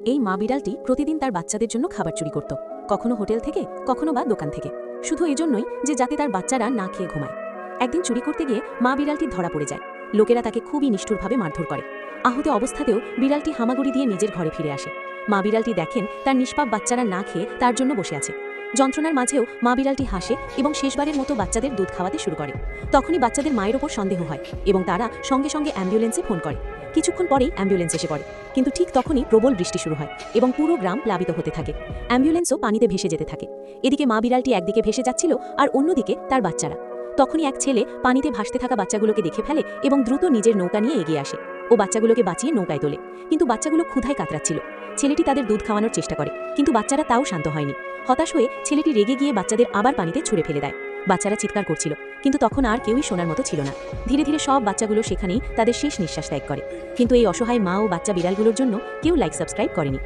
এই মা বিড়ালটি প্রতিদিন তার বাচ্চাদের জন্য খাবার চুরি করত, কখনো হোটেল থেকে, কখনো বা দোকান থেকে, শুধু এজন্যই যে যাতে তার বাচ্চারা না খেয়ে ঘুমায়। একদিন চুরি করতে গিয়ে মা বিড়ালটি ধরা পড়ে যায়। লোকেরা তাকে খুবই নিষ্ঠুরভাবে মারধর করে। আহত অবস্থাতেও বিড়ালটি হামাগুড়ি দিয়ে নিজের ঘরে ফিরে আসে। মা বিড়ালটি দেখেন তার নিষ্পাপ বাচ্চারা না খেয়ে তার জন্য বসে আছে। যন্ত্রণার মাঝেও মা বিড়ালটি হাসে এবং শেষবারের মতো বাচ্চাদের দুধ খাওয়াতে শুরু করে। তখনই বাচ্চাদের মায়ের ওপর সন্দেহ হয় এবং তারা সঙ্গে সঙ্গে অ্যাম্বুলেন্সে ফোন করে। কিছুক্ষণ পরেই অ্যাম্বুলেন্স এসে পড়ে, কিন্তু ঠিক তখনই প্রবল বৃষ্টি শুরু হয় এবং পুরো গ্রাম প্লাবিত হতে থাকে। অ্যাম্বুলেন্সও পানিতে ভেসে যেতে থাকে। এদিকে মা বিড়ালটি একদিকে ভেসে যাচ্ছিল আর অন্যদিকে তার বাচ্চারা। তখনই এক ছেলে পানিতে ভাসতে থাকা বাচ্চাগুলোকে দেখে ফেলে এবং দ্রুত নিজের নৌকা নিয়ে এগিয়ে আসে। ও বাচ্চাগুলোকে বাঁচিয়ে নৌকায় তোলে, কিন্তু বাচ্চাগুলো ক্ষুধায় কাতরাচ্ছিল। ছেলেটি তাদের দুধ খাওয়ানোর চেষ্টা করে, কিন্তু বাচ্চারা তাও শান্ত হয়নি। হতাশ হয়ে ছেলেটি রেগে গিয়ে বাচ্চাদের আবার পানিতে ছুঁড়ে ফেলে দেয়। বাচ্চারা চিৎকার করছিল, কিন্তু তখন আর কেউই শোনার মতো ছিল না। ধীরে ধীরে সব বাচ্চাগুলো সেখানেই তাদের শেষ নিঃশ্বাস ত্যাগ করে। কিন্তু এই অসহায় মা ও বাচ্চা বিড়ালগুলোর জন্য কেউ লাইক সাবস্ক্রাইব করেনি।